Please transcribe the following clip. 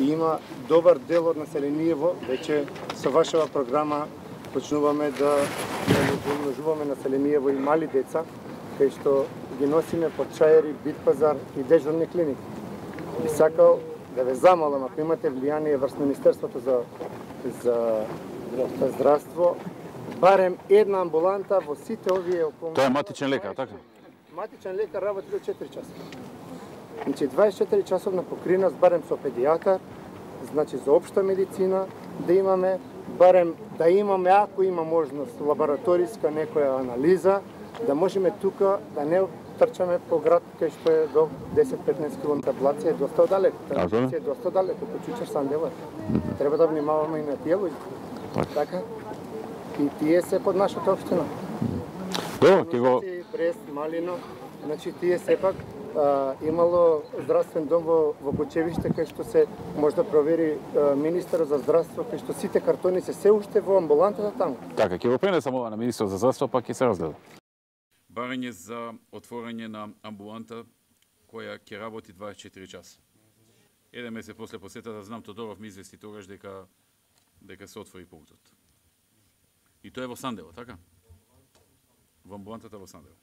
и има добар дел од населението, веќе со вашава програма почнуваме да умножуваме населението и мали деца, кај што ги носиме под чаери, бит пазар и дежурни клиники. Би сакал да ве замолам, ако имате влијание врз Министерството за здравство, барем една амбуланта во сите овие околни... Тоа е матичен лекар, така? Матичен лекар работи до 4 часа. Значи 24 часовна покринаст барем со педијатар, значи за општа медицина, да имаме барем да имаме, ако има можност, лабораториска некоја анализа, да можеме тука да не трчаме по град кај што е до 10-15 км плаци, е доста далеко. Е доста далеко, почучаш Сандева. Треба да внимаваме и на тие луѓе. Така? И тие се под нашата општина. Добро, ќе го... Брест, Малино, значи тие сепак имало здравствен дом во Кочевиште, кај што се може да провери министерот за здравство, кај што сите картони се уште во амбулантата таму. Така, ќе го пренесам ова на министерот за здравство, па ќе се разгледа. Барање за отворање на амбуланта која ќе работи 24 часа. Еден месец после посетата, знам, Тодоров ми извести тогаш дека се отвори пунктот. И тоа е во Сандево, така? Во амбулантата во Сандево.